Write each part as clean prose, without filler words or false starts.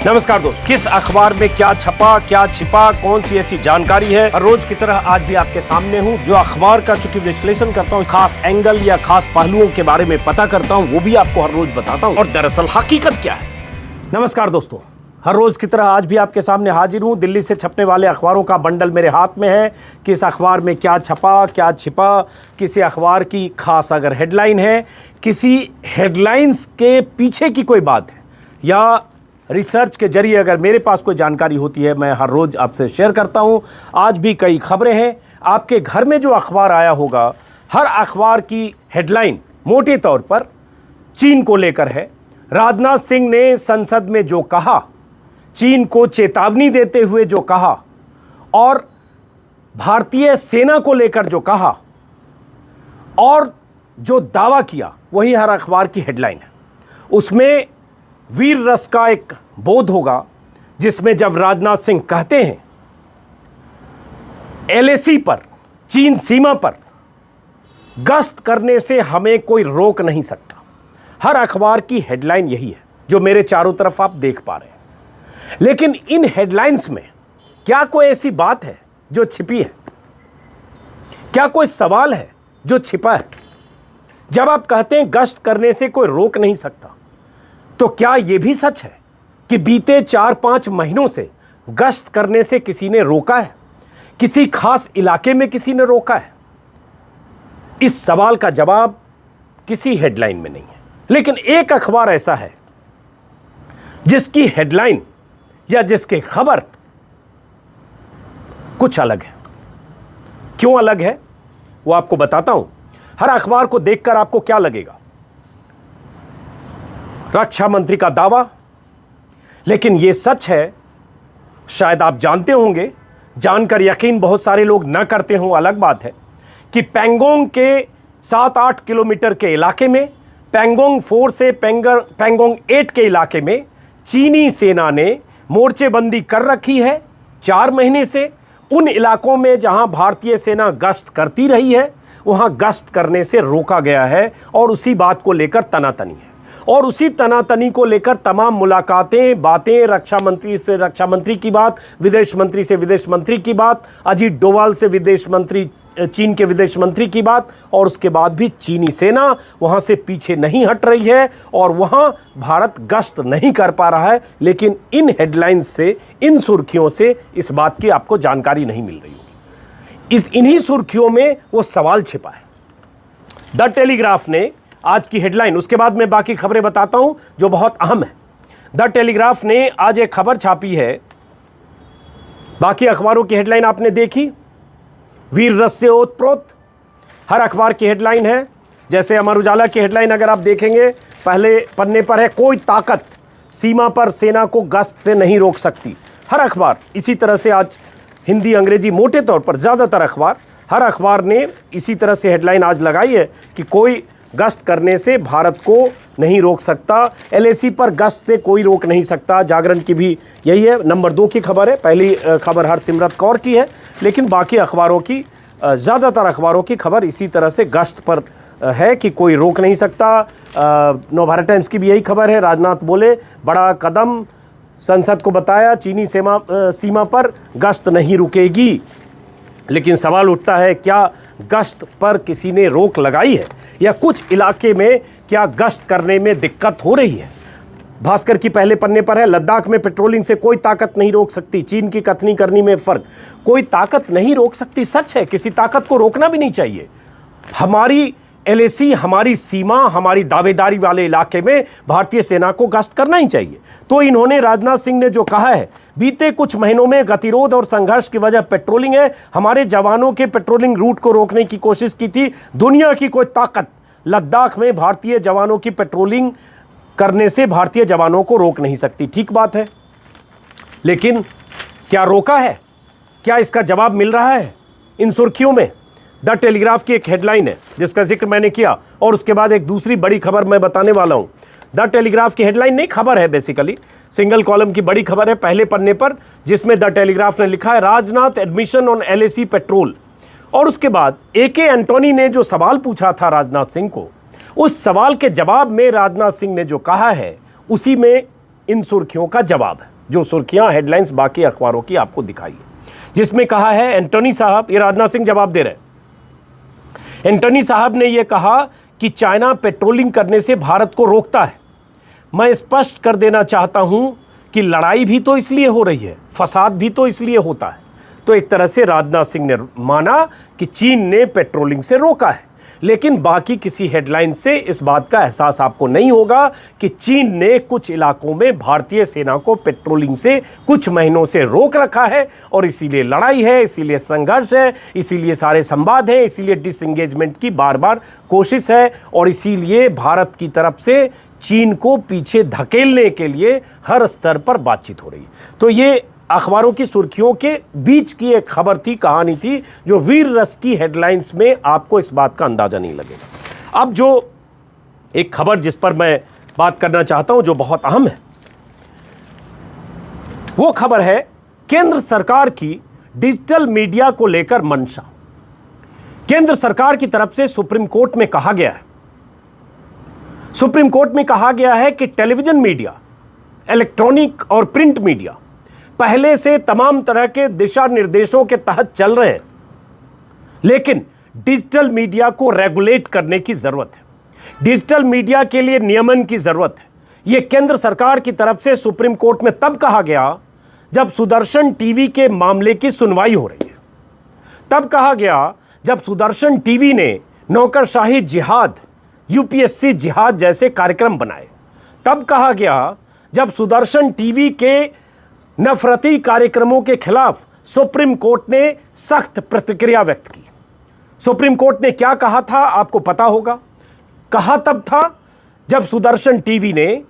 नमस्कार दोस्त, किस अखबार में क्या छपा, क्या छिपा, कौन सी ऐसी जानकारी है, हर रोज की तरह आज भी आपके सामने हूं। जो अखबार का चूंकि विश्लेषण करता हूं, खास एंगल या खास पहलुओं के बारे में पता करता हूं, वो भी आपको हर रोज बताता हूं और दरअसल हकीकत क्या है। नमस्कार दोस्तों, हर रोज की तरह आज भी आपके सामने हाजिर हूं। दिल्ली से छपने वाले अखबारों का बंडल मेरे हाथ में है। किस अखबार में क्या छपा, क्या छिपा, किसी अखबार की खास अगर हेडलाइन है, किसी हेडलाइंस के पीछे की कोई बात है या रिसर्च के जरिए अगर मेरे पास कोई जानकारी होती है, मैं हर रोज़ आपसे शेयर करता हूं। आज भी कई खबरें हैं। आपके घर में जो अखबार आया होगा, हर अखबार की हेडलाइन मोटे तौर पर चीन को लेकर है। राजनाथ सिंह ने संसद में जो कहा, चीन को चेतावनी देते हुए जो कहा और भारतीय सेना को लेकर जो कहा और जो दावा किया, वही हर अखबार की हेडलाइन है। उसमें वीर रस का एक बोध होगा, जिसमें जब राजनाथ सिंह कहते हैं एलएसी पर, चीन सीमा पर गश्त करने से हमें कोई रोक नहीं सकता। हर अखबार की हेडलाइन यही है जो मेरे चारों तरफ आप देख पा रहे हैं। लेकिन इन हेडलाइंस में क्या कोई ऐसी बात है जो छिपी है? क्या कोई सवाल है जो छिपा है? जब आप कहते हैं गश्त करने से कोई रोक नहीं सकता, तो क्या यह भी सच है कि बीते 4-5 महीनों से गश्त करने से किसी ने रोका है? किसी खास इलाके में किसी ने रोका है? इस सवाल का जवाब किसी हेडलाइन में नहीं है। लेकिन एक अखबार ऐसा है जिसकी हेडलाइन या जिसकी खबर कुछ अलग है। क्यों अलग है वो आपको बताता हूं। हर अखबार को देखकर आपको क्या लगेगा? रक्षा मंत्री का दावा, लेकिन यह सच है, शायद आप जानते होंगे, जानकर यकीन बहुत सारे लोग न करते हों, अलग बात है, कि पैंगोंग के 7-8 किलोमीटर के इलाके में, पैंगोंग 4 से पैंगोंग 8 के इलाके में चीनी सेना ने मोर्चेबंदी कर रखी है 4 महीने से। उन इलाकों में जहां भारतीय सेना गश्त करती रही है, वहां गश्त करने से रोका गया है और उसी बात को लेकर तनातनी है। और उसी तनातनी को लेकर तमाम मुलाकातें, बातें, रक्षा मंत्री से रक्षा मंत्री की बात, विदेश मंत्री से विदेश मंत्री की बात, अजीत डोवाल से विदेश मंत्री, चीन के विदेश मंत्री की बात, और उसके बाद भी चीनी सेना वहां से पीछे नहीं हट रही है और वहां भारत गश्त नहीं कर पा रहा है। लेकिन इन हेडलाइंस से, इन सुर्खियों से इस बात की आपको जानकारी नहीं मिल रही होगी। इन्हीं सुर्खियों में वो सवाल छिपा है। द टेलीग्राफ ने आज की हेडलाइन, उसके बाद मैं बाकी खबरें बताता हूं जो बहुत अहम है। द टेलीग्राफ ने आज एक खबर छापी है। बाकी अखबारों की हेडलाइन आपने देखी, वीर रस से ओतप्रोत हर अखबार की हेडलाइन है। जैसे अमर उजाला की हेडलाइन अगर आप देखेंगे, पहले पन्ने पर है, कोई ताकत सीमा पर सेना को गश्त से नहीं रोक सकती। हर अखबार इसी तरह से आज हिंदी, अंग्रेजी, मोटे तौर पर ज़्यादातर अखबार, हर अखबार ने इसी तरह से हेडलाइन आज लगाई है कि कोई गश्त करने से भारत को नहीं रोक सकता, एलएसी पर गश्त से कोई रोक नहीं सकता। जागरण की भी यही है, नंबर 2 की खबर है। पहली खबर हरसिमरत कौर की है, लेकिन बाकी अखबारों की, ज़्यादातर अखबारों की खबर इसी तरह से गश्त पर है कि कोई रोक नहीं सकता। नवभारत टाइम्स की भी यही खबर है। राजनाथ बोले, बड़ा कदम, संसद को बताया चीनी सीमा पर गश्त नहीं रुकेगी। लेकिन सवाल उठता है, क्या गश्त पर किसी ने रोक लगाई है या कुछ इलाके में क्या गश्त करने में दिक्कत हो रही है? भास्कर की पहले पन्ने पर है, लद्दाख में पेट्रोलिंग से कोई ताकत नहीं रोक सकती, चीन की कथनी करनी में फर्क। कोई ताकत नहीं रोक सकती, सच है, किसी ताकत को रोकना भी नहीं चाहिए। हमारी एलएसी, हमारी सीमा, हमारी दावेदारी वाले इलाके में भारतीय सेना को गश्त करना ही चाहिए। तो इन्होंने, राजनाथ सिंह ने जो कहा है, बीते कुछ महीनों में गतिरोध और संघर्ष की वजह पेट्रोलिंग है, हमारे जवानों के पेट्रोलिंग रूट को रोकने की कोशिश की थी। दुनिया की कोई ताकत लद्दाख में भारतीय जवानों की पेट्रोलिंग करने से भारतीय जवानों को रोक नहीं सकती। ठीक बात है, लेकिन क्या रोका है? क्या इसका जवाब मिल रहा है इन सुर्खियों में? द टेलीग्राफ की एक हेडलाइन है जिसका जिक्र मैंने किया, और उसके बाद एक दूसरी बड़ी खबर मैं बताने वाला हूं। द टेलीग्राफ की हेडलाइन नहीं, खबर है, बेसिकली सिंगल कॉलम की बड़ी खबर है पहले पन्ने पर, जिसमें द टेलीग्राफ ने लिखा है, Rajnath admission on LAC petrol. और उसके बाद एके एंटोनी ने जो सवाल पूछा था राजनाथ सिंह को, उस सवाल के जवाब में राजनाथ सिंह ने जो कहा है, उसी में इन सुर्खियों का जवाब है। जो सुर्खियां हेडलाइंस बाकी अखबारों की आपको दिखाई है, जिसमें कहा है एंटोनी साहब, ये राजनाथ सिंह जवाब दे रहे हैं। एंटोनी साहब ने यह कहा कि चाइना पेट्रोलिंग करने से भारत को रोकता है। मैं स्पष्ट कर देना चाहता हूं कि लड़ाई भी तो इसलिए हो रही है, फसाद भी तो इसलिए होता है। तो एक तरह से राजनाथ सिंह ने माना कि चीन ने पेट्रोलिंग से रोका है, लेकिन बाकी किसी हेडलाइन से इस बात का एहसास आपको नहीं होगा कि चीन ने कुछ इलाकों में भारतीय सेना को पेट्रोलिंग से कुछ महीनों से रोक रखा है, और इसीलिए लड़ाई है, इसीलिए संघर्ष है, इसीलिए सारे संवाद हैं, इसीलिए डिसएंगेजमेंट की बार बार कोशिश है, और इसीलिए भारत की तरफ से चीन को पीछे धकेलने के लिए हर स्तर पर बातचीत हो रही है। तो ये अखबारों की सुर्खियों के बीच की एक खबर थी, कहानी थी, जो वीर रस की हेडलाइंस में आपको इस बात का अंदाजा नहीं लगेगा। अब जो एक खबर जिस पर मैं बात करना चाहता हूं, जो बहुत अहम है, वो खबर है केंद्र सरकार की डिजिटल मीडिया को लेकर मंशा। केंद्र सरकार की तरफ से सुप्रीम कोर्ट में कहा गया है, सुप्रीम कोर्ट में कहा गया है कि टेलीविजन मीडिया, इलेक्ट्रॉनिक और प्रिंट मीडिया पहले से तमाम तरह के दिशा निर्देशों के तहत चल रहे हैं, लेकिन डिजिटल मीडिया को रेगुलेट करने की जरूरत है। डिजिटल मीडिया के लिए नियमन की जरूरत है। यह केंद्र सरकार की तरफ से सुप्रीम कोर्ट में तब कहा गया जब सुदर्शन टीवी के मामले की सुनवाई हो रही है। तब कहा गया जब सुदर्शन टीवी ने नौकरशाही जिहाद, यूपीएससी जिहाद जैसे कार्यक्रम बनाए। तब कहा गया जब सुदर्शन टीवी के नफरती कार्यक्रमों के खिलाफ सुप्रीम कोर्ट ने सख्त प्रतिक्रिया व्यक्त की। सुप्रीम कोर्ट ने क्या कहा था आपको पता होगा। कहा तब था जब सुदर्शन टीवी ने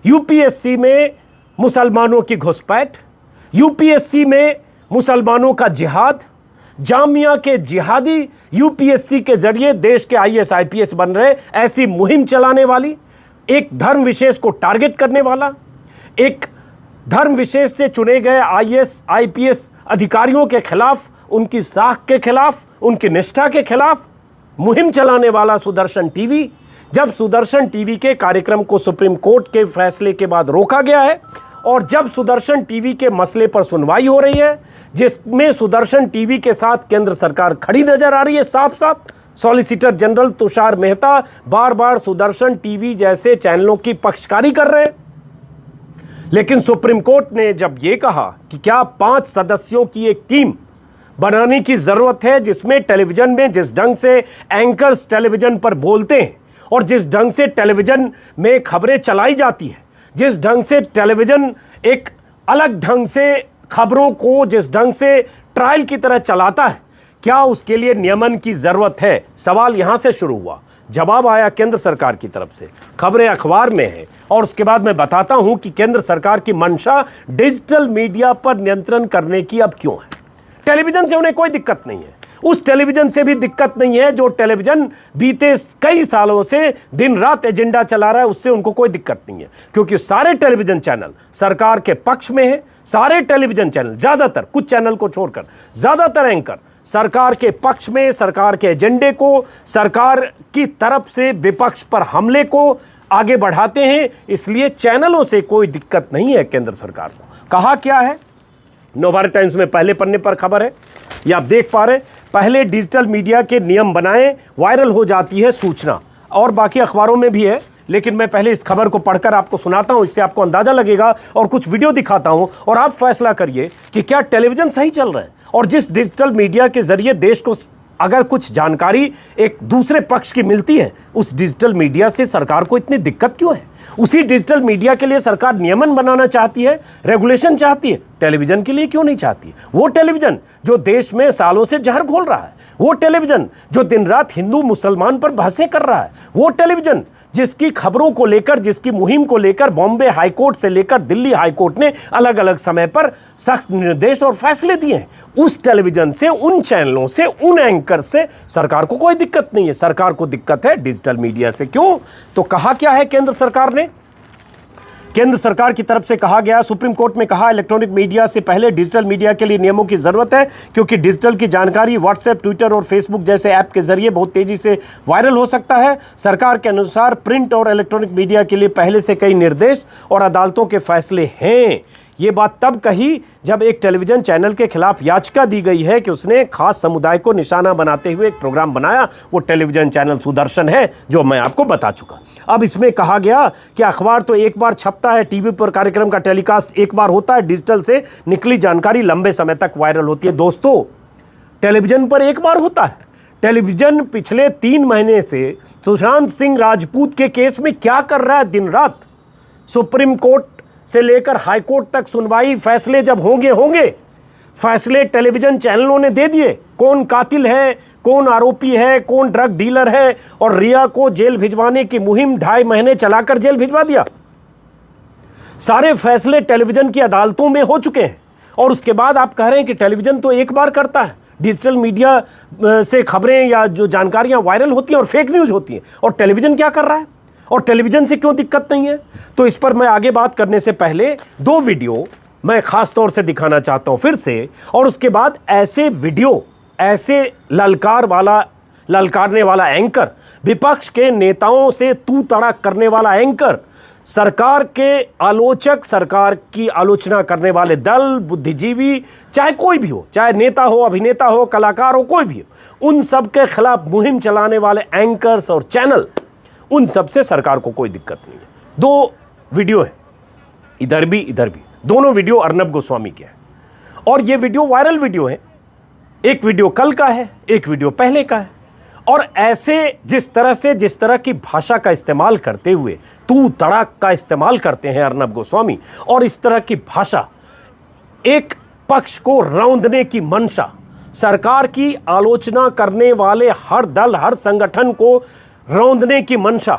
यूपीएससी में मुसलमानों की घुसपैठ, यूपीएससी में मुसलमानों का जिहाद, जामिया के जिहादी यूपीएससी के जरिए देश के आईएएस आईपीएस बन रहे, ऐसी मुहिम चलाने वाली, एक धर्म विशेष को टारगेट करने वाला, एक धर्म विशेष से चुने गए आईएएस आईपीएस अधिकारियों के खिलाफ, उनकी साख के खिलाफ, उनकी निष्ठा के खिलाफ मुहिम चलाने वाला सुदर्शन टीवी, जब सुदर्शन टीवी के कार्यक्रम को सुप्रीम कोर्ट के फैसले के बाद रोका गया है, और जब सुदर्शन टीवी के मसले पर सुनवाई हो रही है, जिसमें सुदर्शन टीवी के साथ केंद्र सरकार खड़ी नजर आ रही है साफ साफ, सॉलिसिटर जनरल तुषार मेहता बार बार सुदर्शन टीवी जैसे चैनलों की पक्षकारी कर रहे हैं। लेकिन सुप्रीम कोर्ट ने जब यह कहा कि क्या 5 सदस्यों की एक टीम बनाने की जरूरत है, जिसमें टेलीविजन में जिस ढंग से एंकर्स टेलीविजन पर बोलते हैं और जिस ढंग से टेलीविजन में खबरें चलाई जाती है, जिस ढंग से टेलीविजन एक अलग ढंग से खबरों को जिस ढंग से ट्रायल की तरह चलाता है, क्या उसके लिए नियमन की जरूरत है? सवाल यहां से शुरू हुआ। जवाब आया केंद्र सरकार की तरफ से, खबरें अखबार में हैं, और उसके बाद मैं बताता हूं कि केंद्र सरकार की मंशा डिजिटल मीडिया पर नियंत्रण करने की अब क्यों है। टेलीविजन से उन्हें कोई दिक्कत नहीं है, उस टेलीविजन से भी दिक्कत नहीं है जो टेलीविजन बीते कई सालों से दिन रात एजेंडा चला रहा है, उससे उनको कोई दिक्कत नहीं है, क्योंकि सारे टेलीविजन चैनल सरकार के पक्ष में है। सारे टेलीविजन चैनल, ज्यादातर, कुछ चैनल को छोड़कर ज्यादातर एंकर सरकार के पक्ष में, सरकार के एजेंडे को, सरकार की तरफ से विपक्ष पर हमले को आगे बढ़ाते हैं। इसलिए चैनलों से कोई दिक्कत नहीं है केंद्र सरकार को। कहा क्या है, नवभारत टाइम्स में पहले पन्ने पर खबर है, ये आप देख पा रहे। पहले डिजिटल मीडिया के नियम बनाए, वायरल हो जाती है सूचना, और बाकी अखबारों में भी है, लेकिन मैं पहले इस खबर को पढ़कर आपको सुनाता हूं, इससे आपको अंदाजा लगेगा, और कुछ वीडियो दिखाता हूं, और आप फैसला करिए कि क्या टेलीविजन सही चल रहा है। और जिस डिजिटल मीडिया के जरिए देश को अगर कुछ जानकारी एक दूसरे पक्ष की मिलती है, उस डिजिटल मीडिया से सरकार को इतनी दिक्कत क्यों है? उसी डिजिटल मीडिया के लिए सरकार नियमन बनाना चाहती है, रेगुलेशन चाहती है, टेलीविजन के लिए क्यों नहीं चाहती? वो टेलीविजन जो देश में सालों से जहर घोल रहा है, वो टेलीविजन जो दिन रात हिंदू मुसलमान पर बहसें कर रहा है, वो टेलीविजन जिसकी खबरों को लेकर, जिसकी मुहिम को लेकर बॉम्बे हाईकोर्ट से लेकर दिल्ली हाईकोर्ट ने अलग अलग समय पर सख्त निर्देश और फैसले दिए हैं, उस टेलीविजन से, उन चैनलों से, उन एंकर से सरकार को कोई दिक्कत नहीं है। सरकार को दिक्कत है डिजिटल मीडिया से। क्यों? तो कहा क्या है केंद्र सरकार ने? केंद्र सरकार की तरफ से कहा गया, सुप्रीम कोर्ट में कहा, इलेक्ट्रॉनिक मीडिया से पहले डिजिटल मीडिया के लिए नियमों की जरूरत है, क्योंकि डिजिटल की जानकारी व्हाट्सएप, ट्विटर और फेसबुक जैसे ऐप के जरिए बहुत तेजी से वायरल हो सकता है। सरकार के अनुसार प्रिंट और इलेक्ट्रॉनिक मीडिया के लिए पहले से कई निर्देश और अदालतों के फैसले हैं। ये बात तब कही जब एक टेलीविजन चैनल के खिलाफ याचिका दी गई है कि उसने खास समुदाय को निशाना बनाते हुए एक प्रोग्राम बनाया। वो टेलीविजन चैनल सुदर्शन है, जो मैं आपको बता चुका। अब इसमें कहा गया कि अखबार तो एक बार छपता है, टीवी पर कार्यक्रम का टेलीकास्ट एक बार होता है, डिजिटल से निकली जानकारी लंबे समय तक वायरल होती है। दोस्तों, टेलीविजन पर एक बार होता है। टेलीविजन पिछले 3 महीने से सुशांत सिंह राजपूत के केस में क्या कर रहा है दिन रात। सुप्रीम कोर्ट से लेकर हाई कोर्ट तक सुनवाई, फैसले जब होंगे फैसले टेलीविजन चैनलों ने दे दिए। कौन कातिल है, कौन आरोपी है, कौन ड्रग डीलर है, और रिया को जेल भिजवाने की मुहिम 2.5 महीने चलाकर जेल भिजवा दिया। सारे फैसले टेलीविजन की अदालतों में हो चुके हैं, और उसके बाद आप कह रहे हैं कि टेलीविजन तो एक बार करता है। डिजिटल मीडिया से खबरें या जो जानकारियां वायरल होती हैं और फेक न्यूज होती हैं, और टेलीविजन क्या कर रहा है, और टेलीविजन से क्यों दिक्कत नहीं है। तो इस पर मैं आगे बात करने से पहले 2 वीडियो मैं खास तौर से दिखाना चाहता हूं फिर से, और उसके बाद ऐसे वीडियो, ऐसे ललकारने वाला एंकर, विपक्ष के नेताओं से तू तड़ाक करने वाला एंकर, सरकार के आलोचक, सरकार की आलोचना करने वाले दल, बुद्धिजीवी, चाहे कोई भी हो, चाहे नेता हो, अभिनेता हो, कलाकार हो, कोई भी हो, उन सब के खिलाफ मुहिम चलाने वाले एंकर्स और चैनल, उन सब से सरकार को कोई दिक्कत नहीं है। 2 वीडियो है, इधर भी इधर भी, दोनों वीडियो अर्नब गोस्वामी के हैं, और ये वीडियो वायरल वीडियो है। एक वीडियो कल का है, एक वीडियो पहले का है, और ऐसे जिस तरह की भाषा का इस्तेमाल करते हुए, तू तड़ाक का इस्तेमाल करते हैं अर्नब गोस्वामी, और इस तरह की भाषा, एक पक्ष को रौंदने की मंशा, सरकार की आलोचना करने वाले हर दल, हर संगठन को रौंदने की मंशा,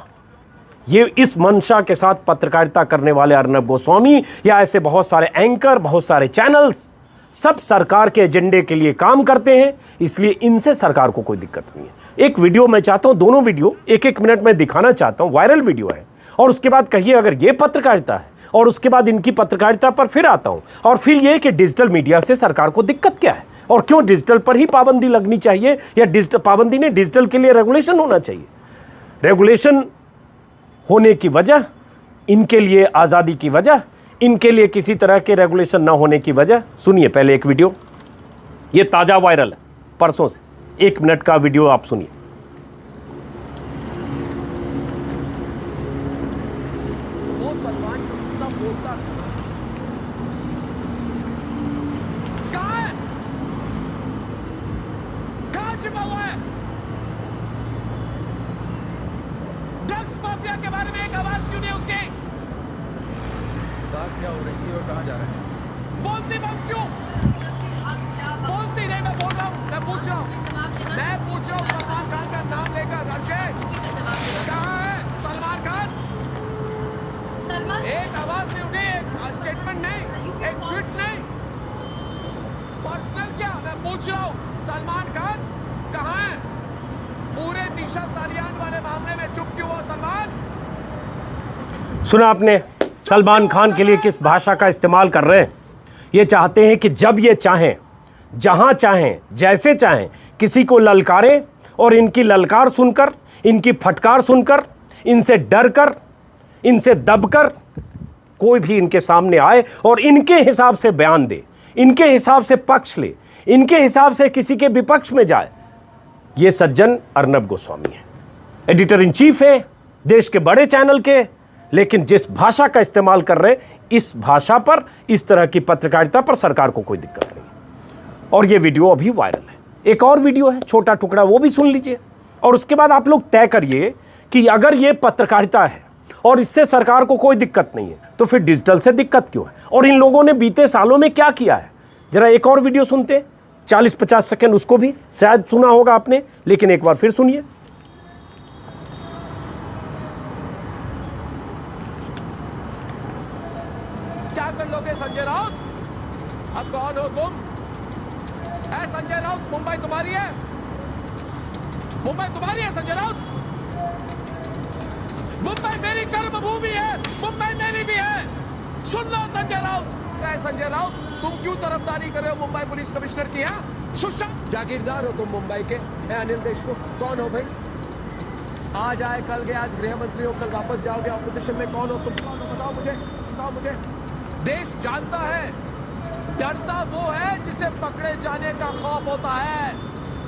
ये इस मंशा के साथ पत्रकारिता करने वाले अर्नब गोस्वामी या ऐसे बहुत सारे एंकर, बहुत सारे चैनल्स, सब सरकार के एजेंडे के लिए काम करते हैं, इसलिए इनसे सरकार को कोई दिक्कत नहीं है। एक वीडियो मैं चाहता हूं, दोनों वीडियो 1-1 मिनट में दिखाना चाहता हूं, वायरल वीडियो है, और उसके बाद कहिए अगर ये पत्रकारिता है, और उसके बाद इनकी पत्रकारिता पर फिर आता हूं, और फिर ये कि डिजिटल मीडिया से सरकार को दिक्कत क्या है, और क्यों डिजिटल पर ही पाबंदी लगनी चाहिए, या डिजिटल पाबंदी नहीं, डिजिटल के लिए रेगुलेशन होना चाहिए। रेगुलेशन होने की वजह, इनके लिए आज़ादी की वजह, इनके लिए किसी तरह के रेगुलेशन ना होने की वजह। सुनिए पहले एक वीडियो, ये ताज़ा वायरल है परसों से, 1 मिनट का वीडियो आप सुनिए। वो सलमान जो इतना बोलता था, कहाँ है? कहाँ छिपा हुआ है? ड्रग्स माफिया के बारे में एक आवाज क्यों नहीं उसकी? बात क्या हो रही है और कहाँ जा रहे हैं? बोलती बंद क्यों? बोलती नहीं, मैं बोल रहा हूँ, मैं पूछ रहा हूँ सलमान खान का नाम लेकर। अर्शद, कहाँ है सलमान खान? एक आवाज नहीं उठी, एक स्टेटमेंट नहीं, एक ट्वीट नहीं, पर्सनल क्या? मैं पूछ रहा हूँ सलमान खान कहाँ है? पूरे दिशा सालियान वाले मामले में चुप क्यों हुआ सलमान? सुना आपने सलमान खान के लिए किस भाषा का इस्तेमाल कर रहे हैं। ये चाहते हैं कि जब ये चाहें, जहां चाहें, जैसे चाहें, किसी को ललकारें, और इनकी ललकार सुनकर, इनकी फटकार सुनकर, इनसे डरकर, इनसे दबकर कोई भी इनके सामने आए और इनके हिसाब से बयान दे, इनके हिसाब से पक्ष ले, इनके हिसाब से किसी के विपक्ष में जाए। ये सज्जन अर्नब गोस्वामी है, एडिटर इन चीफ है देश के बड़े चैनल के, लेकिन जिस भाषा का इस्तेमाल कर रहे हैं, इस भाषा पर, इस तरह की पत्रकारिता पर सरकार को कोई दिक्कत नहीं। और ये वीडियो अभी वायरल है। एक और वीडियो है, छोटा टुकड़ा, वो भी सुन लीजिए, और उसके बाद आप लोग तय करिए कि अगर ये पत्रकारिता है और इससे सरकार को कोई दिक्कत नहीं है, तो फिर डिजिटल से दिक्कत क्यों है, और इन लोगों ने बीते सालों में क्या किया है। जरा एक और वीडियो सुनते, 40-50 सेकंड, उसको भी शायद सुना होगा आपने, लेकिन एक बार फिर सुनिए। क्या कर लोगे संजय राउत? अब कौन हो तुम? है संजय राउत, मुंबई तुम्हारी है? मुंबई तुम्हारी है संजय राउत? मुंबई मेरी कर्मभूमि है, मुंबई मेरी भी है। सुन लो संजय राउत। है संजय राउत, तुम क्यों तरफदारी कर रहे हो मुंबई पुलिस कमिश्नर की? यहाँ सुशांत जागीरदार हो तुम मुंबई के। है अनिल देशमुख, कौन हो भाई? आज आए कल गए, आज गृह मंत्री हो, कल वापस जाओगे ऑपोजिशन में। कौन हो तुम? कौन हो बताओ मुझे, बताओ मुझे। देश जानता है, डरता वो है जिसे पकड़े जाने का खौफ होता है।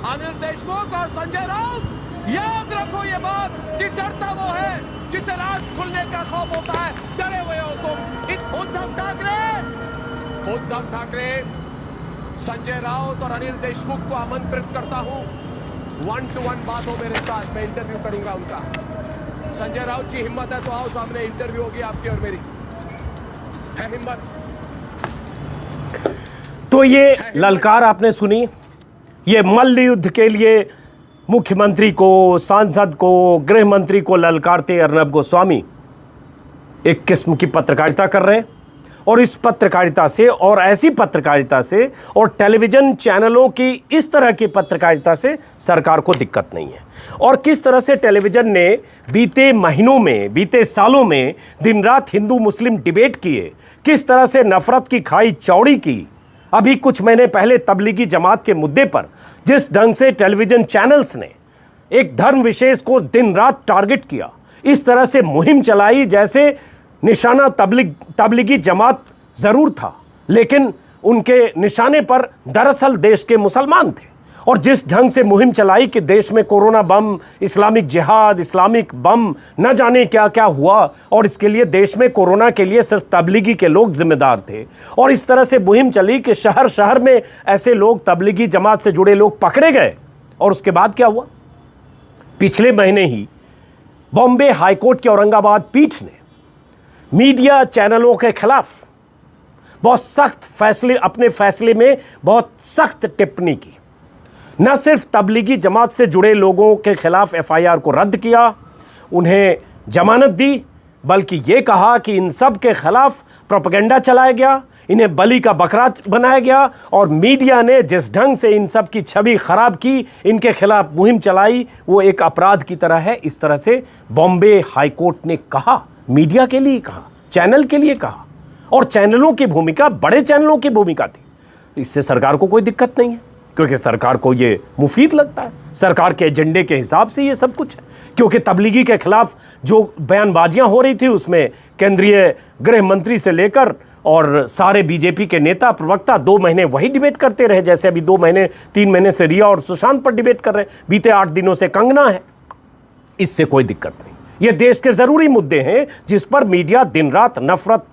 अनिल देशमुख और संजय राउत, याद रखो ये बात कि डरता वो है जिसे राज खुलने का खौफ होता है। डरे हुए हो तुम। इस उद्धव ठाकरे, संजय राउत और अनिल देशमुख को आमंत्रित करता हूं 1-to-1 बात हो मेरे साथ, मैं इंटरव्यू करूंगा उनका। संजय राउत की हिम्मत है तो आओ सामने, इंटरव्यू होगी आपकी और मेरी। है हिम्मत? तो ये ललकार आपने सुनी, ये मल्ल युद्ध के लिए मुख्यमंत्री को, सांसद को, गृह मंत्री को ललकारते अर्नब गोस्वामी एक किस्म की पत्रकारिता कर रहे हैं। और इस पत्रकारिता से, और ऐसी पत्रकारिता से, और टेलीविजन चैनलों की इस तरह की पत्रकारिता से सरकार को दिक्कत नहीं है। और किस तरह से टेलीविजन ने बीते महीनों में, बीते सालों में दिन रात हिंदू मुस्लिम डिबेट किए, किस तरह से नफरत की खाई चौड़ी की। अभी कुछ महीने पहले तबलीगी जमात के मुद्दे पर जिस ढंग से टेलीविजन चैनल्स ने एक धर्म विशेष को दिन रात टारगेट किया, इस तरह से मुहिम चलाई जैसे निशाना तबलीगी जमात जरूर था, लेकिन उनके निशाने पर दरअसल देश के मुसलमान थे। और जिस ढंग से मुहिम चलाई कि देश में कोरोना बम, इस्लामिक जिहाद, इस्लामिक बम, न जाने क्या क्या हुआ, और इसके लिए देश में कोरोना के लिए सिर्फ तबलीगी के लोग जिम्मेदार थे। और इस तरह से मुहिम चली कि शहर शहर में ऐसे लोग, तबलीगी जमात से जुड़े लोग पकड़े गए। और उसके बाद क्या हुआ? पिछले महीने ही बॉम्बे हाईकोर्ट की औरंगाबाद पीठ ने मीडिया चैनलों के खिलाफ बहुत सख्त फैसले, अपने फैसले में बहुत सख्त टिप्पणी की। न सिर्फ तबलीगी जमात से जुड़े लोगों के खिलाफ एफआईआर को रद्द किया, उन्हें जमानत दी, बल्कि ये कहा कि इन सब के खिलाफ प्रोपेगेंडा चलाया गया, इन्हें बलि का बकरा बनाया गया। और मीडिया ने जिस ढंग से इन सब की छवि खराब की, इनके खिलाफ मुहिम चलाई, वो एक अपराध की तरह है। इस तरह से बॉम्बे हाईकोर्ट ने कहा, मीडिया के लिए कहा, चैनल के लिए कहा। और चैनलों की भूमिका बड़े चैनलों की भूमिका थी। इससे सरकार को कोई दिक्कत नहीं है, क्योंकि सरकार को ये मुफीद लगता है, सरकार के एजेंडे के हिसाब से ये सब कुछ है। क्योंकि तबलीगी के खिलाफ जो बयानबाजियां हो रही थी, उसमें केंद्रीय गृह मंत्री से लेकर और सारे बीजेपी के नेता, प्रवक्ता 2 महीने वही डिबेट करते रहे, जैसे अभी 2 महीने 3 महीने से रिया और सुशांत पर डिबेट कर रहे हैं, बीते 8 दिनों से कंगना है। इससे कोई दिक्कत नहीं। ये देश के जरूरी मुद्दे हैं जिस पर मीडिया दिन रात नफरत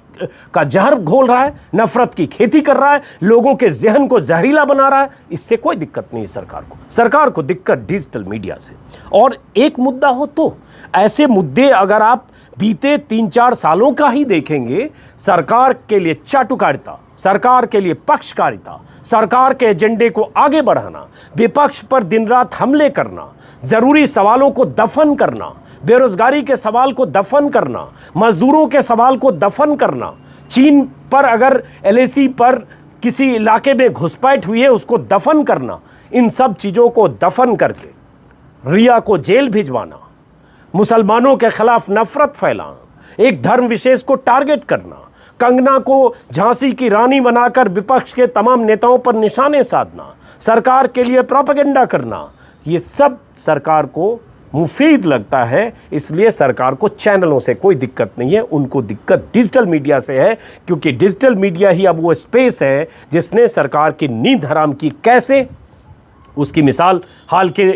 का जहर घोल रहा है, नफरत की खेती कर रहा है, लोगों के जहन को जहरीला बना रहा है। इससे कोई दिक्कत नहीं है सरकार को। सरकार को दिक्कत डिजिटल मीडिया से। और एक मुद्दा हो तो ऐसे मुद्दे अगर आप बीते 3-4 सालों का ही देखेंगे, सरकार के लिए चाटुकारिता, सरकार के लिए पक्षकारिता, सरकार के एजेंडे को आगे बढ़ाना, विपक्ष पर दिन रात हमले करना, जरूरी सवालों को दफन करना, बेरोजगारी के सवाल को दफन करना, मजदूरों के सवाल को दफन करना, चीन पर अगर एलएसी पर किसी इलाके में घुसपैठ हुई है उसको दफन करना, इन सब चीज़ों को दफन करके रिया को जेल भिजवाना, मुसलमानों के खिलाफ नफरत फैलाना, एक धर्म विशेष को टारगेट करना, कंगना को झांसी की रानी बनाकर विपक्ष के तमाम नेताओं पर निशाने साधना, सरकार के लिए प्रोपेगेंडा करना, ये सब सरकार को मुफीद लगता है। इसलिए सरकार को चैनलों से कोई दिक्कत नहीं है, उनको दिक्कत डिजिटल मीडिया से है, क्योंकि डिजिटल मीडिया ही अब वो स्पेस है जिसने सरकार की नींद हराम की। कैसे? उसकी मिसाल हाल के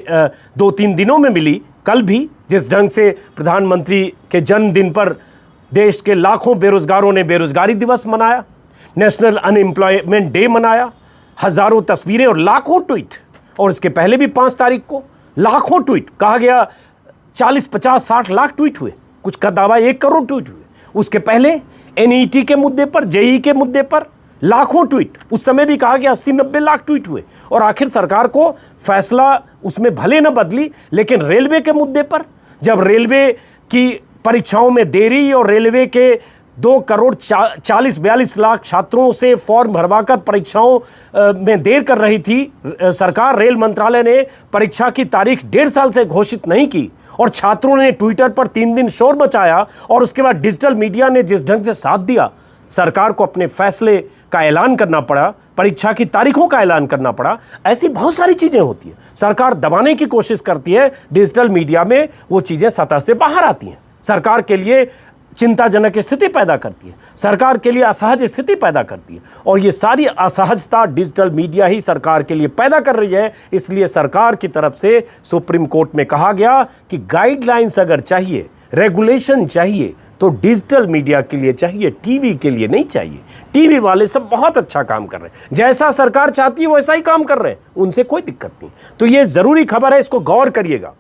2-3 दिनों में मिली। कल भी जिस ढंग से प्रधानमंत्री के जन्मदिन पर देश के लाखों बेरोजगारों ने बेरोजगारी दिवस मनाया, नेशनल अनएम्प्लॉयमेंट डे मनाया, हजारों तस्वीरें और लाखों ट्वीट। और इसके पहले भी 5 तारीख को लाखों ट्वीट, कहा गया 40, 50, 60 लाख ट्वीट हुए, कुछ का दावा 1 करोड़ ट्वीट हुए। उसके पहले एनईटी के मुद्दे पर, जेई के मुद्दे पर लाखों ट्वीट, उस समय भी कहा गया 80-90 लाख ट्वीट हुए। और आखिर सरकार को फैसला उसमें भले न बदली, लेकिन रेलवे के मुद्दे पर जब रेलवे की परीक्षाओं में देरी और रेलवे के 2,40,42 लाख छात्रों से फॉर्म भरवाकर परीक्षाओं में देर कर रही थी सरकार, रेल मंत्रालय ने परीक्षा की तारीख 1.5 साल से घोषित नहीं की और छात्रों ने ट्विटर पर 3 दिन शोर मचाया। और उसके बाद डिजिटल मीडिया ने जिस ढंग से साथ दिया, सरकार को अपने फैसले का ऐलान करना पड़ा, परीक्षा की तारीखों का ऐलान करना पड़ा। ऐसी बहुत सारी चीज़ें होती हैं, सरकार दबाने की कोशिश करती है, डिजिटल मीडिया में वो चीज़ें सतह से बाहर आती हैं। सरकार के लिए चिंताजनक स्थिति पैदा करती है, सरकार के लिए असहज स्थिति पैदा करती है। और ये सारी असहजता डिजिटल मीडिया ही सरकार के लिए पैदा कर रही है। इसलिए सरकार की तरफ से सुप्रीम कोर्ट में कहा गया कि गाइडलाइंस अगर चाहिए, रेगुलेशन चाहिए, तो डिजिटल मीडिया के लिए चाहिए, टीवी के लिए नहीं चाहिए। टीवी वाले सब बहुत अच्छा काम कर रहे हैं, जैसा सरकार चाहती है वैसा ही काम कर रहे हैं, उनसे कोई दिक्कत नहीं। तो ये जरूरी खबर है, इसको गौर करिएगा।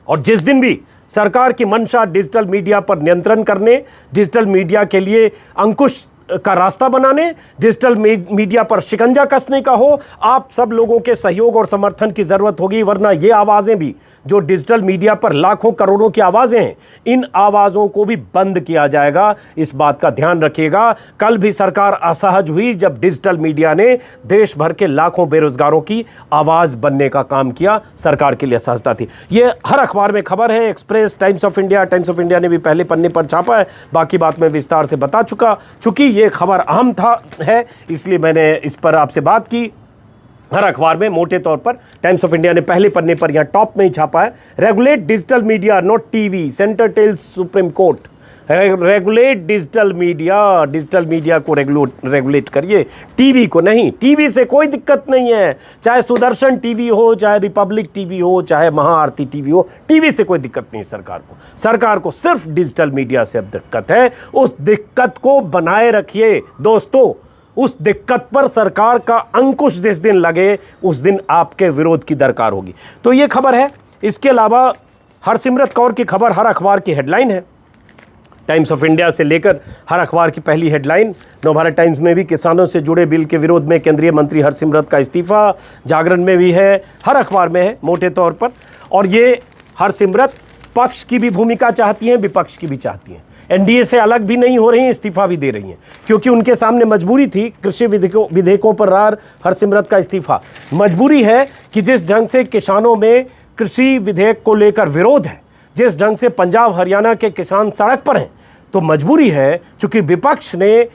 और जिस दिन भी सरकार की मंशा डिजिटल मीडिया पर नियंत्रण करने, डिजिटल मीडिया के लिए अंकुश का रास्ता बनाने, डिजिटल मीडिया पर शिकंजा कसने का हो, आप सब लोगों के सहयोग और समर्थन की जरूरत होगी। वरना ये आवाजें भी जो डिजिटल मीडिया पर लाखों करोड़ों की आवाजें हैं, इन आवाजों को भी बंद किया जाएगा। इस बात का ध्यान रखिएगा। कल भी सरकार असहज हुई जब डिजिटल मीडिया ने देश भर के लाखों बेरोजगारों की आवाज बनने का काम किया। सरकार के लिए असहजता थी। ये हर अखबार में खबर है। एक्सप्रेस, टाइम्स ऑफ इंडिया ने भी पहले पन्ने पर छापा है। बाकी बात मैं विस्तार से बता चुकी ये खबर अहम है, इसलिए मैंने इस पर आपसे बात की। हर अखबार में मोटे तौर पर टाइम्स ऑफ इंडिया ने पहले पन्ने पर यहां टॉप में ही छापा है, regulate digital media not TV, centre tells supreme court. Regulate digital media को रेगुलेट करिए, टीवी को नहीं। टीवी से कोई दिक्कत नहीं है, चाहे सुदर्शन टीवी हो, चाहे रिपब्लिक टीवी हो, चाहे महाआरती टीवी हो, टीवी से कोई दिक्कत नहीं है सरकार को सिर्फ डिजिटल मीडिया से अब दिक्कत है। उस दिक्कत को बनाए रखिए दोस्तों। उस दिक्कत पर सरकार का अंकुश जिस दिन लगे, उस दिन आपके विरोध की दरकार होगी। तो ये खबर है। इसके अलावा हरसिमरत कौर की खबर हर अखबार की हेडलाइन है। टाइम्स ऑफ इंडिया से लेकर हर अखबार की पहली हेडलाइन। नवभारत टाइम्स में भी किसानों से जुड़े बिल के विरोध में केंद्रीय मंत्री हरसिमरत का इस्तीफा, जागरण में भी है, हर अखबार में है मोटे तौर पर। और ये हरसिमरत पक्ष की भी भूमिका चाहती हैं, विपक्ष की भी चाहती हैं। एनडीए से अलग भी नहीं हो रही हैं, इस्तीफा भी दे रही हैं, क्योंकि उनके सामने मजबूरी थी। कृषि विधेयकों पर हरसिमरत का इस्तीफा मजबूरी है कि जिस ढंग से किसानों में कृषि विधेयक को लेकर विरोध है, जिस ढंग से पंजाब हरियाणा के किसान सड़क पर हैं, तो मजबूरी है। चूंकि विपक्ष ने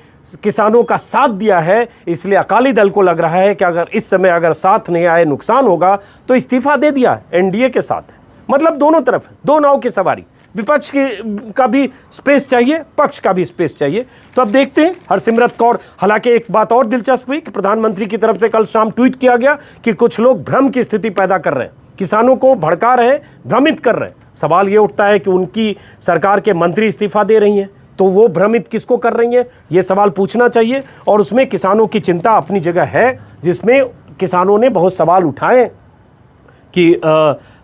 किसानों का साथ दिया है, इसलिए अकाली दल को लग रहा है कि अगर इस समय अगर साथ नहीं आए, नुकसान होगा, तो इस्तीफा दे दिया। एनडीए के साथ है, मतलब दोनों तरफ है, दो नाव की सवारी। विपक्ष का भी स्पेस चाहिए, पक्ष का भी स्पेस चाहिए। तो अब देखते हैं हरसिमरत कौर। हालांकि एक बात और दिलचस्प हुई कि प्रधानमंत्री की तरफ से कल शाम ट्वीट किया गया कि कुछ लोग भ्रम की स्थिति पैदा कर रहे हैं, किसानों को भड़का रहे हैं, भ्रमित कर रहे हैं। सवाल ये उठता है कि उनकी सरकार के मंत्री इस्तीफा दे रही हैं, तो वो भ्रमित किसको कर रही हैं, ये सवाल पूछना चाहिए। और उसमें किसानों की चिंता अपनी जगह है, जिसमें किसानों ने बहुत सवाल उठाए कि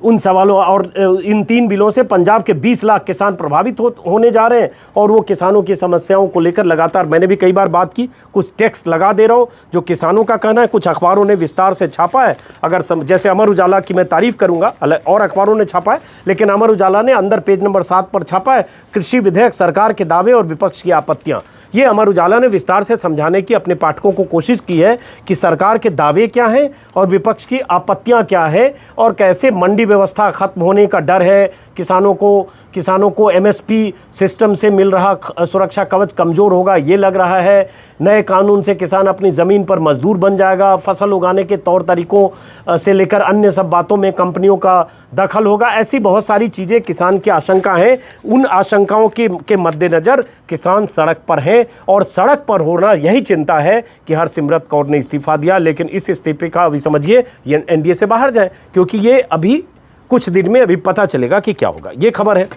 उन सवालों और इन 3 बिलों से पंजाब के 20 लाख किसान प्रभावित होने जा रहे हैं। और वो किसानों की समस्याओं को लेकर लगातार, मैंने भी कई बार बात की, कुछ टेक्स्ट लगा दे रहा हूँ जो किसानों का कहना है। कुछ अखबारों ने विस्तार से छापा है। अगर जैसे अमर उजाला की मैं तारीफ करूंगा, और अखबारों ने छापा है, लेकिन अमर उजाला ने अंदर पेज नंबर 7 पर छापा है, कृषि विधेयक, सरकार के दावे और विपक्ष की आपत्तियां। ये अमर उजाला ने विस्तार से समझाने की अपने पाठकों को कोशिश की है कि सरकार के दावे क्या हैं और विपक्ष की आपत्तियां क्या है, और कैसे मंडी व्यवस्था खत्म होने का डर है, किसानों को एमएसपी सिस्टम से मिल रहा सुरक्षा कवच कमजोर होगा, ये लग रहा है। नए कानून से किसान अपनी ज़मीन पर मजदूर बन जाएगा, फसल उगाने के तौर तरीकों से लेकर अन्य सब बातों में कंपनियों का दखल होगा। ऐसी बहुत सारी चीज़ें किसान की आशंका हैं। उन आशंकाओं के मद्देनज़र किसान सड़क पर हैं, और सड़क पर होना यही चिंता है कि हरसिमरत कौर ने इस्तीफा दिया। लेकिन इस इस्तीफे का अभी समझिए ये एनडीए से बाहर जाए, क्योंकि ये अभी कुछ दिन में अभी पता चलेगा कि क्या होगा। ये खबर है।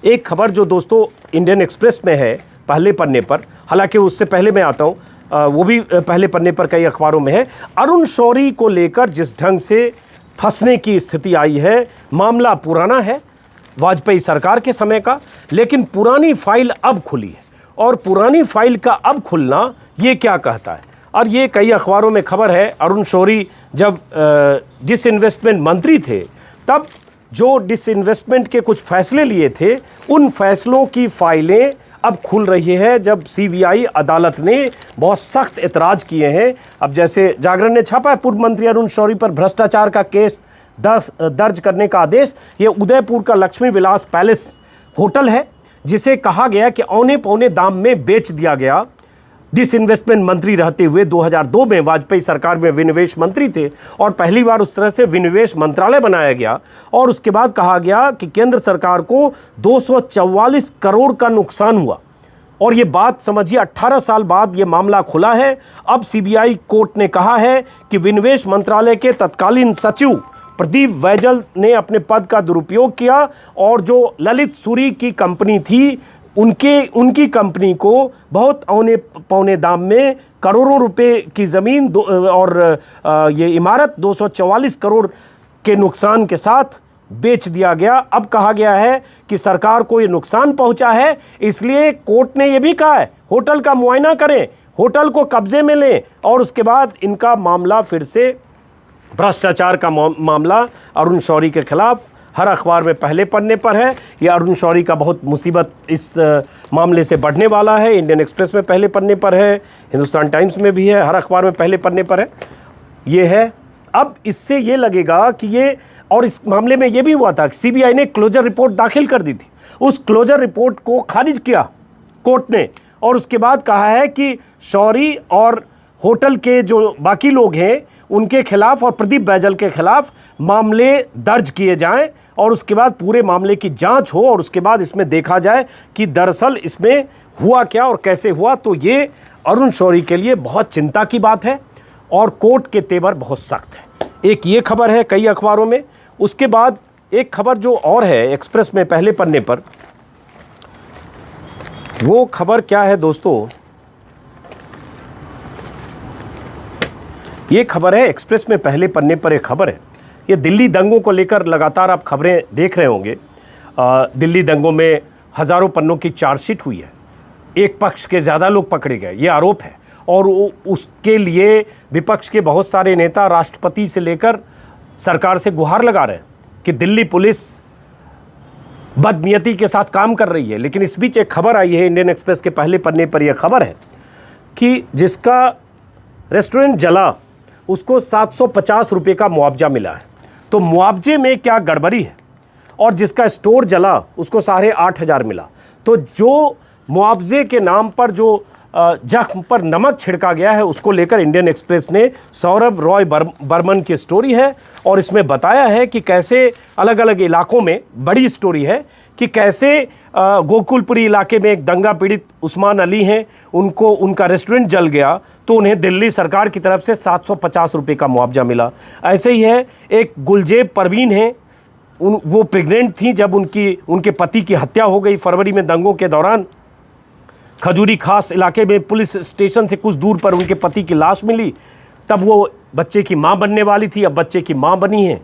एक खबर जो दोस्तों इंडियन एक्सप्रेस में है पहले पन्ने पर, हालांकि उससे पहले मैं आता हूँ, वो भी पहले पन्ने पर कई अखबारों में है। अरुण शौरी को लेकर जिस ढंग से फंसने की स्थिति आई है, मामला पुराना है, वाजपेयी सरकार के समय का, लेकिन पुरानी फाइल अब खुली है। और पुरानी फाइल का अब खुलना ये क्या कहता है, और ये कई अखबारों में खबर है। अरुण शौरी जब डिसइन्वेस्टमेंट मंत्री थे, तब जो डिसइन्वेस्टमेंट के कुछ फैसले लिए थे, उन फैसलों की फाइलें अब खुल रही है, जब सीबीआई अदालत ने बहुत सख्त एतराज़ किए हैं। अब जैसे जागरण ने छापा है, पूर्व मंत्री अरुण शौरी पर भ्रष्टाचार का केस दर्ज करने का आदेश। ये उदयपुर का लक्ष्मी विलास पैलेस होटल है, जिसे कहा गया कि औने पौने दाम में बेच दिया गया डिसइन्वेस्टमेंट मंत्री रहते हुए 2002 में वाजपेयी सरकार में विनिवेश मंत्री थे और पहली बार उस तरह से विनिवेश मंत्रालय बनाया गया और उसके बाद कहा गया कि केंद्र सरकार को 244 करोड़ का नुकसान हुआ। और ये बात समझिए 18 साल बाद ये मामला खुला है। अब सीबीआई कोर्ट ने कहा है कि विनिवेश मंत्रालय के तत्कालीन सचिव प्रदीप वैजल ने अपने पद का दुरुपयोग किया और जो ललित सूरी की कंपनी थी उनकी कंपनी को बहुत औने पौने दाम में करोड़ों रुपए की ज़मीन और ये इमारत 244 करोड़ के नुकसान के साथ बेच दिया गया। अब कहा गया है कि सरकार को ये नुकसान पहुंचा है, इसलिए कोर्ट ने ये भी कहा है होटल का मुआयना करें, होटल को कब्जे में लें और उसके बाद इनका मामला फिर से भ्रष्टाचार का मामला अरुण शौरी के खिलाफ हर अखबार में पहले पन्ने पर है। यह अरुण शौरी का बहुत मुसीबत इस मामले से बढ़ने वाला है। इंडियन एक्सप्रेस में पहले पन्ने पर है, हिंदुस्तान टाइम्स में भी है, हर अखबार में पहले पन्ने पर है। ये है। अब इससे ये लगेगा कि ये, और इस मामले में ये भी हुआ था कि सीबीआई ने क्लोजर रिपोर्ट दाखिल कर दी थी, उस क्लोजर रिपोर्ट को खारिज किया कोर्ट ने और उसके बाद कहा है कि शौरी और होटल के जो बाकी लोग हैं उनके खिलाफ और प्रदीप बैजल के खिलाफ मामले दर्ज किए जाएं और उसके बाद पूरे मामले की जांच हो और उसके बाद इसमें देखा जाए कि दरअसल इसमें हुआ क्या और कैसे हुआ। तो ये अरुण शौरी के लिए बहुत चिंता की बात है और कोर्ट के तेवर बहुत सख्त है। एक ये खबर है कई अखबारों में। उसके बाद एक खबर जो और है एक्सप्रेस में पहले पन्ने पर, वो खबर क्या है दोस्तों, ये खबर है एक्सप्रेस में पहले पन्ने पर एक खबर है। ये दिल्ली दंगों को लेकर लगातार आप खबरें देख रहे होंगे। दिल्ली दंगों में हज़ारों पन्नों की चार्जशीट हुई है, एक पक्ष के ज़्यादा लोग पकड़े गए, ये आरोप है और उसके लिए विपक्ष के बहुत सारे नेता राष्ट्रपति से लेकर सरकार से गुहार लगा रहे हैं कि दिल्ली पुलिस बदनीयती के साथ काम कर रही है। लेकिन इस बीच एक खबर आई है, इंडियन एक्सप्रेस के पहले पन्ने पर यह खबर है कि जिसका रेस्टोरेंट जला उसको 750 रुपये का मुआवजा मिला है। तो मुआवजे में क्या गड़बड़ी है, और जिसका स्टोर जला उसको 8,500 मिला। तो जो मुआवजे के नाम पर जो जख्म पर नमक छिड़का गया है उसको लेकर इंडियन एक्सप्रेस ने सौरभ रॉय बर्मन की स्टोरी है और इसमें बताया है कि कैसे अलग अलग इलाकों में, बड़ी स्टोरी है कि कैसे गोकुलपुरी इलाके में एक दंगा पीड़ित उस्मान अली हैं, उनका रेस्टोरेंट जल गया तो उन्हें दिल्ली सरकार की तरफ से 750 रुपये का मुआवजा मिला। ऐसे ही है एक गुलजेब परवीन है, वो प्रेग्नेंट थी जब उनके पति की हत्या हो गई फरवरी में दंगों के दौरान। खजूरी खास इलाके में पुलिस स्टेशन से कुछ दूर पर उनके पति की लाश मिली, तब वो बच्चे की मां बनने वाली थी, अब बच्चे की मां बनी है।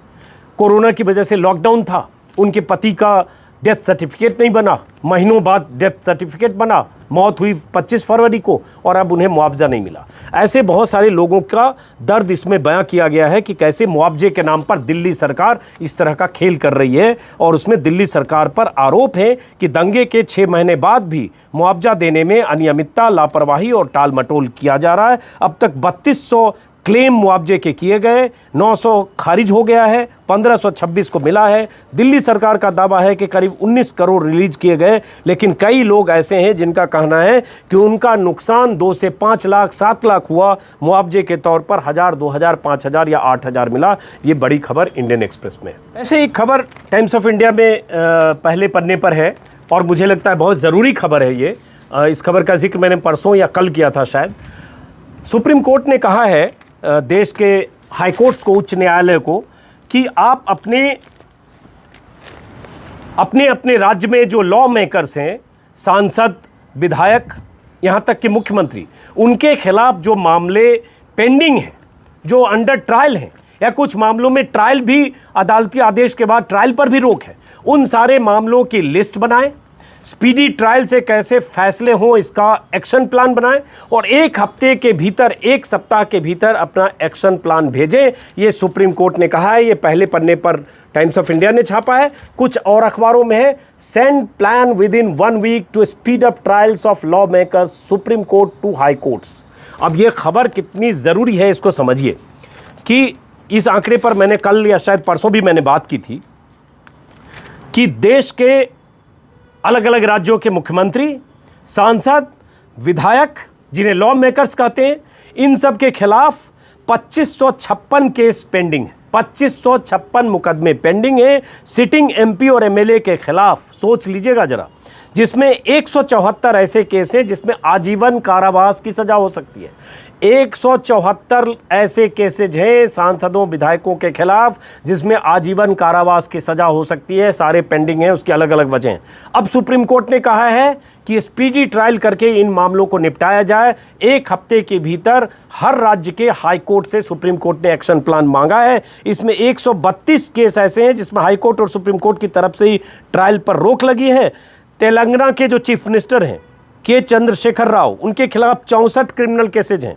कोरोना की वजह से लॉकडाउन था, उनके पति का डेथ सर्टिफिकेट नहीं बना, महीनों बाद डेथ सर्टिफिकेट बना, मौत हुई 25 फरवरी को और अब उन्हें मुआवजा नहीं मिला। ऐसे बहुत सारे लोगों का दर्द इसमें बयां किया गया है कि कैसे मुआवजे के नाम पर दिल्ली सरकार इस तरह का खेल कर रही है और उसमें दिल्ली सरकार पर आरोप है कि दंगे के 6 महीने बाद भी मुआवजा देने में अनियमितता, लापरवाही और टाल मटोल किया जा रहा है। अब तक 3200 क्लेम मुआवजे के किए गए, 900 खारिज हो गया है, 1526 को मिला है। दिल्ली सरकार का दावा है कि करीब 19 करोड़ रिलीज किए गए, लेकिन कई लोग ऐसे हैं जिनका कहना है कि उनका नुकसान 2 से 5 लाख 7 लाख हुआ, मुआवजे के तौर पर 1000, 2000, 5000 या 8000 मिला। ये बड़ी खबर इंडियन एक्सप्रेस में। ऐसे एक खबर टाइम्स ऑफ इंडिया में पहले पन्ने पर है और मुझे लगता है बहुत ज़रूरी खबर है ये। इस खबर का जिक्र मैंने परसों या कल किया था शायद। सुप्रीम कोर्ट ने कहा है देश के हाई कोर्ट्स को, उच्च न्यायालय को, कि आप अपने राज्य में जो लॉ मेकर्स हैं, सांसद, विधायक, यहाँ तक कि मुख्यमंत्री, उनके खिलाफ जो मामले पेंडिंग हैं, जो अंडर ट्रायल हैं या कुछ मामलों में ट्रायल भी, अदालती आदेश के बाद ट्रायल पर भी रोक है, उन सारे मामलों की लिस्ट बनाएं, स्पीडी ट्रायल से कैसे फैसले हों इसका एक्शन प्लान बनाएं और 1 हफ्ते के भीतर, 1 सप्ताह के भीतर अपना एक्शन प्लान भेजें। ये सुप्रीम कोर्ट ने कहा है। ये पहले पन्ने पर टाइम्स ऑफ इंडिया ने छापा है, कुछ और अखबारों में है। Send plan within 1 week to speed up trials of lawmakers, supreme court to high courts. अब ये खबर कितनी ज़रूरी है इसको समझिए कि इस आंकड़े पर मैंने कल या शायद परसों भी मैंने बात की थी कि देश के अलग अलग राज्यों के मुख्यमंत्री, सांसद, विधायक जिन्हें लॉ मेकर्स कहते हैं, इन सब के खिलाफ 2556 केस पेंडिंग है। 2556 मुकदमे पेंडिंग है सिटिंग एमपी और एमएलए के खिलाफ। सोच लीजिएगा जरा, जिसमें 174 ऐसे केस हैं जिसमें आजीवन कारावास की सजा हो सकती है। 174 ऐसे केसेज हैं सांसदों विधायकों के खिलाफ जिसमें आजीवन कारावास की सजा हो सकती है। सारे पेंडिंग हैं, उसकी अलग अलग वजह हैं। अब सुप्रीम कोर्ट ने कहा है कि स्पीडी ट्रायल करके इन मामलों को निपटाया जाए। 1 हफ्ते के भीतर हर राज्य के हाई कोर्ट से सुप्रीम कोर्ट ने एक्शन प्लान मांगा है। इसमें 132 केस ऐसे हैं जिसमें हाई कोर्ट और सुप्रीम कोर्ट की तरफ से ही ट्रायल पर रोक लगी है। तेलंगाना के जो चीफ मिनिस्टर हैं के चंद्रशेखर राव, उनके खिलाफ 64 क्रिमिनल केसेज हैं।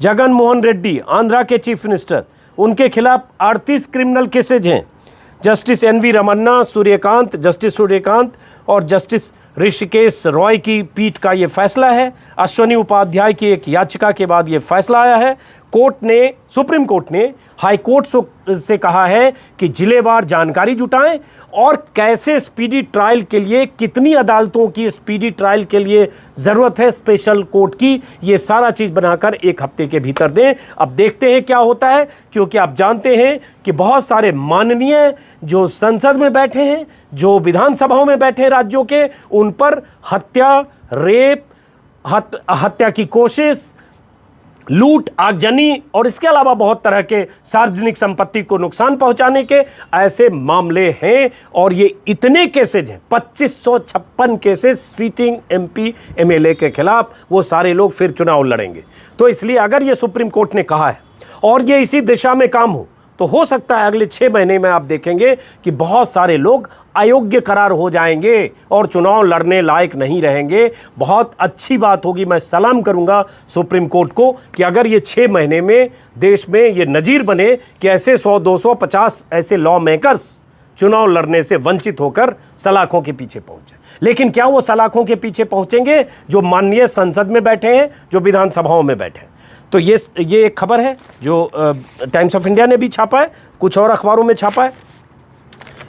जगन मोहन रेड्डी आंध्रा के चीफ मिनिस्टर, उनके खिलाफ 38 क्रिमिनल केसेज हैं। Justice NV Ramana, justice Suryakant और जस्टिस ऋषिकेश रॉय की पीठ का ये फैसला है। अश्वनी उपाध्याय की एक याचिका के बाद ये फैसला आया है। सुप्रीम कोर्ट ने हाई कोर्ट से कहा है कि जिलेवार जानकारी जुटाएं और कैसे स्पीडी ट्रायल के लिए, कितनी अदालतों की स्पीडी ट्रायल के लिए ज़रूरत है स्पेशल कोर्ट की, ये सारा चीज़ बनाकर 1 हफ्ते के भीतर दें। अब देखते हैं क्या होता है, क्योंकि आप जानते हैं कि बहुत सारे माननीय जो संसद में बैठे हैं, जो विधानसभाओं में बैठे हैं राज्यों के, उन पर हत्या, रेप, हत्या की कोशिश, लूट, आगजनी और इसके अलावा बहुत तरह के सार्वजनिक संपत्ति को नुकसान पहुंचाने के ऐसे मामले हैं। और ये इतने केसेज हैं, 2556 केसेज सीटिंग एमपी एमएलए के खिलाफ। वो सारे लोग फिर चुनाव लड़ेंगे। तो इसलिए अगर ये सुप्रीम कोर्ट ने कहा है और ये इसी दिशा में काम हो सकता है अगले 6 महीने में आप देखेंगे कि बहुत सारे लोग अयोग्य करार हो जाएंगे और चुनाव लड़ने लायक नहीं रहेंगे। बहुत अच्छी बात होगी। मैं सलाम करूंगा सुप्रीम कोर्ट को कि अगर ये 6 महीने में देश में ये नजीर बने कि ऐसे 100, 200, 50 ऐसे लॉ मेकर्स चुनाव लड़ने से वंचित होकर सलाखों के पीछे पहुंचे। लेकिन क्या वो सलाखों के पीछे पहुंचेंगे जो माननीय संसद में बैठे हैं, जो विधानसभाओं में बैठे हैं? तो ये एक खबर है जो टाइम्स ऑफ इंडिया ने भी छापा है, कुछ और अखबारों में छापा है।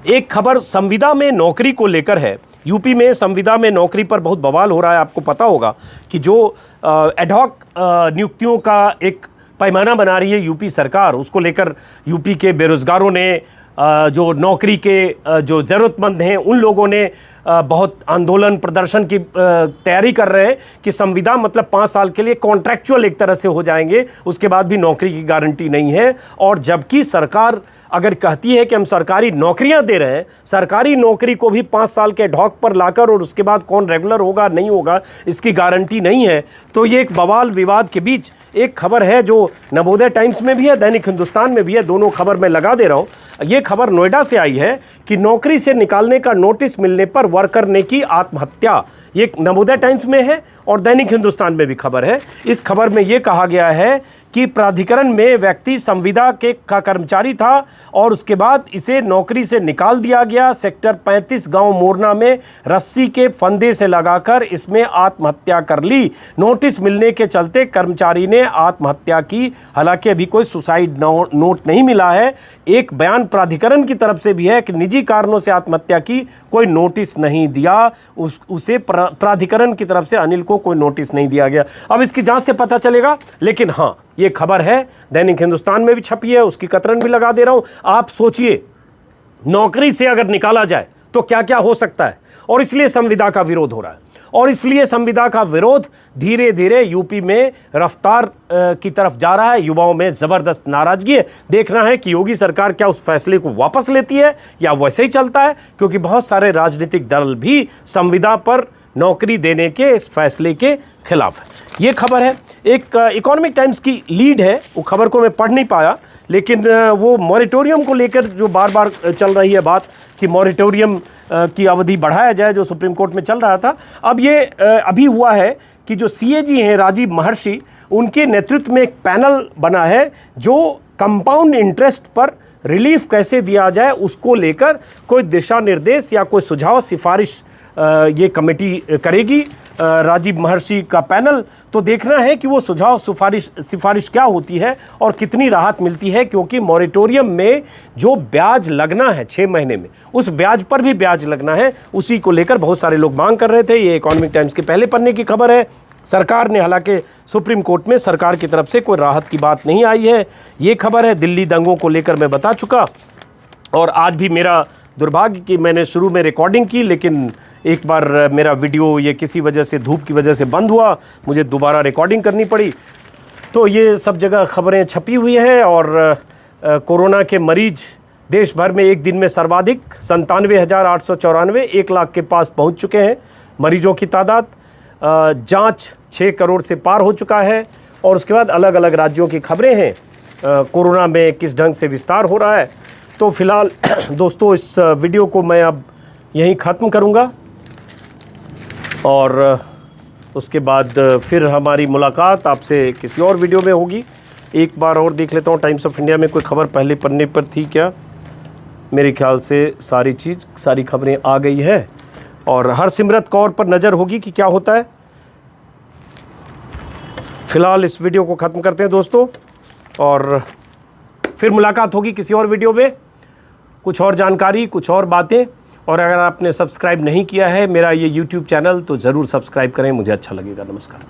एक खबर संविदा में नौकरी को लेकर है। यूपी में संविदा में नौकरी पर बहुत बवाल हो रहा है। आपको पता होगा कि जो एडहॉक नियुक्तियों का एक पैमाना बना रही है यूपी सरकार, उसको लेकर यूपी के बेरोजगारों ने, जो नौकरी के जो ज़रूरतमंद हैं, उन लोगों ने बहुत आंदोलन प्रदर्शन की तैयारी कर रहे हैं कि संविदा मतलब 5 साल के लिए कॉन्ट्रैक्चुअल एक तरह से हो जाएंगे, उसके बाद भी नौकरी की गारंटी नहीं है। और जबकि सरकार अगर कहती है कि हम सरकारी नौकरियां दे रहे हैं, सरकारी नौकरी को भी 5 साल के ढौक पर लाकर और उसके बाद कौन रेगुलर होगा नहीं होगा इसकी गारंटी नहीं है। तो ये एक बवाल विवाद के बीच एक खबर है जो नवोदय टाइम्स में भी है, दैनिक हिंदुस्तान में भी है। दोनों खबर मैं लगा दे रहा हूँ। ये खबर नोएडा से आई है कि नौकरी से निकालने का नोटिस मिलने पर वर्कर ने की आत्महत्या। ये नवोदय टाइम्स में है और दैनिक हिंदुस्तान में भी खबर है। इस खबर में ये कहा गया है कि प्राधिकरण में व्यक्ति संविदा का कर्मचारी था और उसके बाद इसे नौकरी से निकाल दिया गया। सेक्टर 35 गांव मोरना में रस्सी के फंदे से लगाकर इसमें आत्महत्या कर ली। नोटिस मिलने के चलते कर्मचारी ने आत्महत्या की। हालांकि अभी कोई सुसाइड नोट नहीं मिला है। एक बयान प्राधिकरण की तरफ से भी है कि निजी कारणों से आत्महत्या की, कोई नोटिस नहीं दिया। उसे प्राधिकरण की तरफ से अनिल को कोई नोटिस नहीं दिया गया। अब इसकी जांच से पता चलेगा। लेकिन हाँ, ये खबर है, दैनिक हिंदुस्तान में भी छपी है, उसकी कतरन भी लगा दे रहा हूं। आप सोचिए, नौकरी से अगर निकाला जाए तो क्या क्या हो सकता है। और इसलिए संविदा का विरोध हो रहा है और इसलिए संविदा का विरोध धीरे धीरे यूपी में रफ्तार की तरफ जा रहा है। युवाओं में जबरदस्त नाराजगी है। देखना है कि योगी सरकार क्या उस फैसले को वापस लेती है या वैसे ही चलता है, क्योंकि बहुत सारे राजनीतिक दल भी संविदा पर नौकरी देने के इस फैसले के खिलाफ है। ये खबर है, एक इकोनॉमिक टाइम्स की लीड है। वो खबर को मैं पढ़ नहीं पाया, लेकिन वो मॉरिटोरियम को लेकर जो बार बार चल रही है बात कि मॉरिटोरियम की अवधि बढ़ाया जाए, जो सुप्रीम कोर्ट में चल रहा था। अब ये अभी हुआ है कि जो सीएजी हैं राजीव महर्षि, उनके नेतृत्व में एक पैनल बना है जो कंपाउंड इंटरेस्ट पर रिलीफ कैसे दिया जाए उसको लेकर कोई दिशा निर्देश या कोई सुझाव सिफारिश ये कमेटी करेगी, राजीव महर्षि का पैनल। तो देखना है कि वो सुझाव सिफारिश क्या होती है और कितनी राहत मिलती है, क्योंकि मॉरिटोरियम में जो ब्याज लगना है 6 महीने में, उस ब्याज पर भी ब्याज लगना है। उसी को लेकर बहुत सारे लोग मांग कर रहे थे। ये इकोनॉमिक टाइम्स के पहले पन्ने की खबर है। सरकार ने, हालांकि सुप्रीम कोर्ट में सरकार की तरफ से कोई राहत की बात नहीं आई है। ये खबर है। दिल्ली दंगों को लेकर मैं बता चुका, और आज भी मेरा दुर्भाग्य कि मैंने शुरू में रिकॉर्डिंग की, लेकिन एक बार मेरा वीडियो ये किसी वजह से, धूप की वजह से बंद हुआ, मुझे दोबारा रिकॉर्डिंग करनी पड़ी। तो ये सब जगह खबरें छपी हुई हैं। और कोरोना के मरीज देश भर में एक दिन में सर्वाधिक 97,894, 1 लाख के पास पहुंच चुके हैं मरीजों की तादाद। जांच 6 करोड़ से पार हो चुका है। और उसके बाद अलग अलग राज्यों की खबरें हैं, कोरोना में किस ढंग से विस्तार हो रहा है। तो फिलहाल दोस्तों, इस वीडियो को मैं अब यहीं ख़त्म करूंगा, और उसके बाद फिर हमारी मुलाकात आपसे किसी और वीडियो में होगी। एक बार और देख लेता हूँ टाइम्स ऑफ इंडिया में कोई खबर पहले पन्ने पर थी क्या। मेरे ख्याल से सारी खबरें आ गई है, और हरसिमरत कौर पर नज़र होगी कि क्या होता है। फिलहाल इस वीडियो को ख़त्म करते हैं दोस्तों, और फिर मुलाकात होगी किसी और वीडियो में, कुछ और जानकारी, कुछ और बातें। और अगर आपने सब्सक्राइब नहीं किया है मेरा ये YouTube चैनल, तो ज़रूर सब्सक्राइब करें, मुझे अच्छा लगेगा। नमस्कार।